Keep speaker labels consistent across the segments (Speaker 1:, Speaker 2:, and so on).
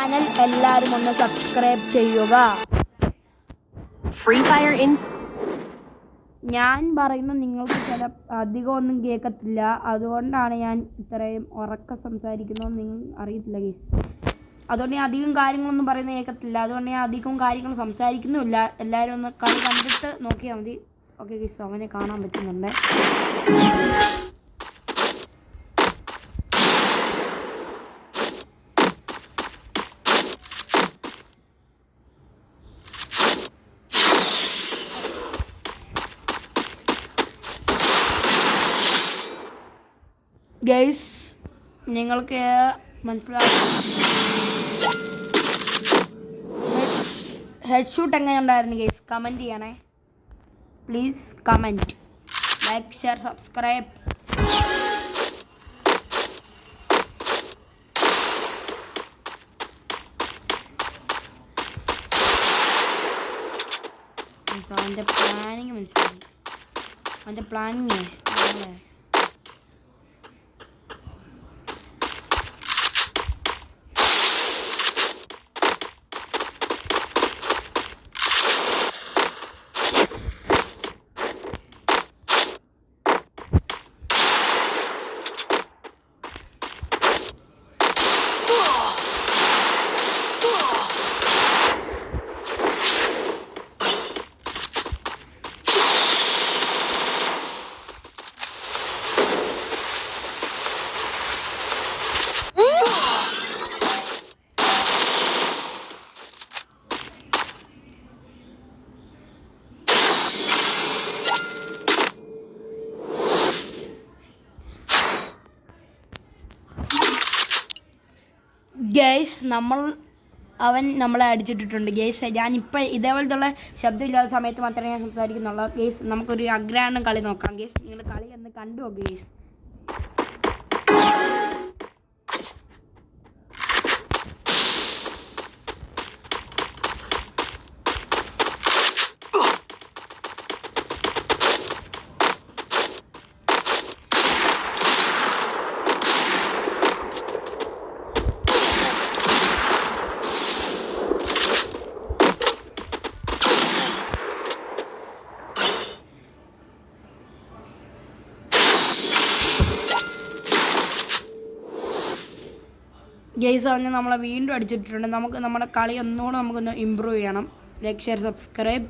Speaker 1: Channel എല്ലാവരും ഒന്ന് subscribe ചെയ്യുക.
Speaker 2: ഫ്രീ ഫയർ ഇൻ
Speaker 1: ഞാൻ പറയുന്നത് നിങ്ങൾക്ക് അധികമൊന്നും കേൾക്കത്തില്ല, അതുകൊണ്ടാണ് ഞാൻ ഇത്രയും ഉറക്കം സംസാരിക്കുന്നതെന്ന് നിങ്ങൾ അറിയത്തില്ല ഗൈസ്. അതുകൊണ്ട് ഞാൻ അധികം കാര്യങ്ങളൊന്നും പറയുന്നത് കേൾക്കത്തില്ല, അതുകൊണ്ട് ഞാൻ അധികം കാര്യങ്ങൾ സംസാരിക്കുന്നുമില്ല. എല്ലാവരും ഒന്ന് കളി കണ്ടിട്ട് നോക്കിയാൽ മതി. ഓക്കെ ഗൈസ്, അവനെ കാണാൻ പറ്റുന്നുണ്ട്. ഗൈസ്, നിങ്ങൾക്ക് മനസ്സിലാവും ഹെഡ് ഷൂട്ട് എങ്ങനെ ഉണ്ടായിരുന്നു ഗൈസ്? കമൻറ്റ് ചെയ്യണേ please. Comment, like, share, subscribe. അവൻ്റെ പ്ലാനിങ് മനസ്സിലായി. അവൻ്റെ പ്ലാനിങ് ഗൈസ്, അവൻ നമ്മളെ അടിച്ചിട്ടിട്ടുണ്ട് ഗൈസ്. ഞാനിപ്പോൾ ഇതേപോലത്തുള്ള ശബ്ദമില്ലാത്ത സമയത്ത് മാത്രമേ ഞാൻ സംസാരിക്കുന്നുള്ളൂ ഗൈസ്. നമുക്കൊരു അഗ്രാണ്ടം കളി നോക്കാം ഗൈസ്. നിങ്ങൾ കളി ഒന്ന് കണ്ടു നോക്കുക ഗൈസ്. ഗൈസ്, അവനെ നമ്മളെ വീണ്ടും അടിച്ചിട്ടുണ്ട്. നമുക്ക് നമ്മുടെ കളി ഒന്നുകൂടെ നമുക്കൊന്ന് ഇമ്പ്രൂവ് ചെയ്യണം. Like, share, subscribe.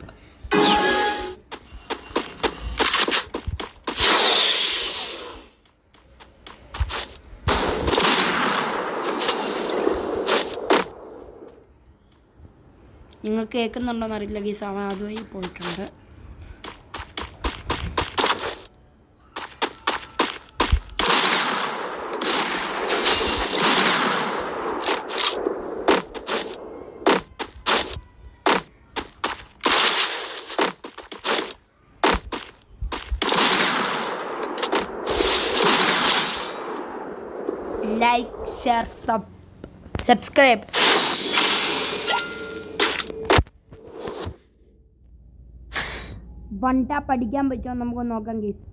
Speaker 1: നിങ്ങൾക്ക് കേൾക്കുന്നുണ്ടോയെന്ന് അറിയില്ല ഗൈസ്, അവൻ അതുവഴി പോയിട്ടുണ്ട്. Like, share, subscribe. One tap അടിക്കാൻ പറ്റുമോ നമുക്കൊന്ന് നോക്കാം ഗീസ്.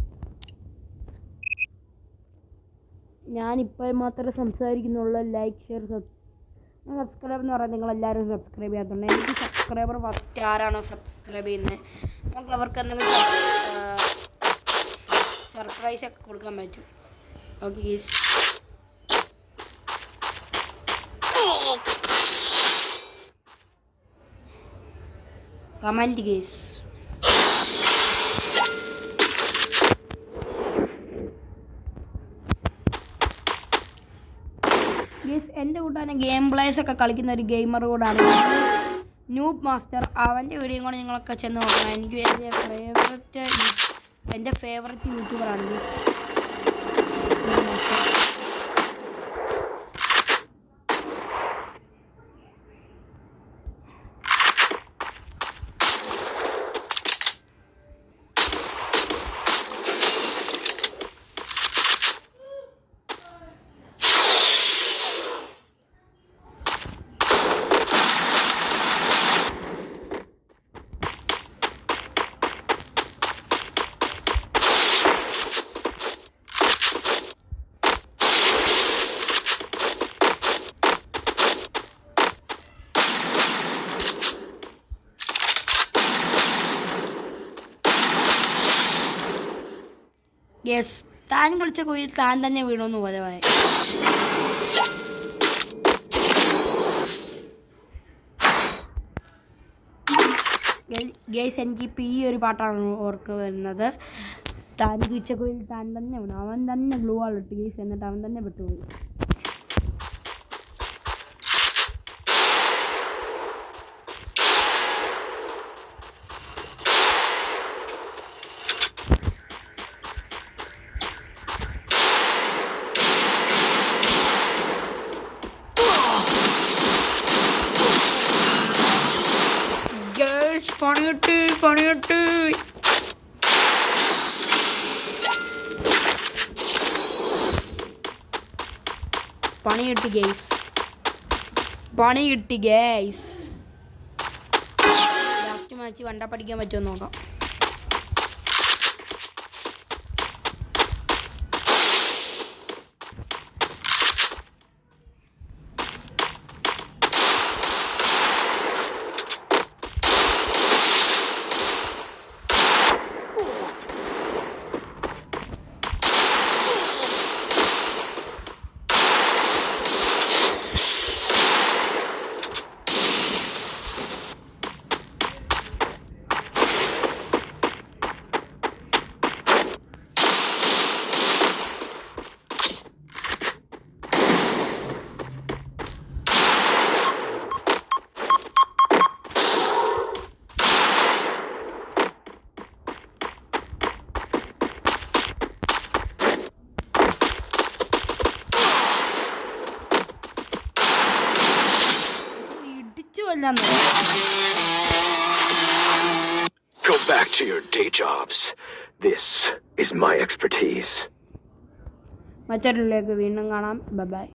Speaker 1: ഞാനിപ്പോൾ മാത്രമേ സംസാരിക്കുന്നുള്ളൂ. ലൈക്ക്, ഷെയർ, സബ്സ്ക്രൈബ് എന്ന് പറയാൻ നിങ്ങളെല്ലാവരും സബ്സ്ക്രൈബ് ചെയ്യാത്തുണ്ട്. എനിക്ക് സബ്സ്ക്രൈബർ ഫസ്റ്റ് ആരാണോ സബ്സ്ക്രൈബ് ചെയ്യുന്നത് നമുക്ക് അവർക്ക് എന്തെങ്കിലും സർപ്രൈസ് ഒക്കെ കൊടുക്കാൻ പറ്റും. ഓക്കെ ഗീസ്, കമൻറ്റ് ഗീസ്. എൻ്റെ കൂട്ടാണ് ഗെയിം പ്ലേസ് ഒക്കെ കളിക്കുന്ന ഒരു ഗെയിമർ കൂടാണ്, നൂബ് മാസ്റ്റർ. അവൻ്റെ വീഡിയോ കൂടെ നിങ്ങളൊക്കെ ചെന്ന് നോക്കണം. എനിക്ക് എൻ്റെ ഫേവററ്റ് യൂട്യൂബറാണ് നൂബ് മാസ്റ്റർ. യെസ്, താൻ കളിച്ച കുഴിയിൽ താൻ തന്നെ വീണോന്ന് പോലെ. ഗേസ്, എനിക്കിപ്പോൾ ഈ ഒരു പാട്ടാണ് ഓർക്ക് വരുന്നത്. താൻ കുഴിച്ച കുഴിയിൽ താൻ തന്നെ വീണു. അവൻ തന്നെ ഗ്ലൂ ആളിട്ട് ഗേസ്, എന്നിട്ട് അവൻ തന്നെ പെട്ടുപോയി. പണിയിട്ട് ഗേസ്. ലാസ്റ്റ് മാച്ച് വണ്ട പഠിക്കാൻ പറ്റുമോ നോക്കാം.
Speaker 2: Go back to your day jobs. This is my expertise.
Speaker 1: മറ്റൊരു വീണ്ടും കാണാം. ബൈ.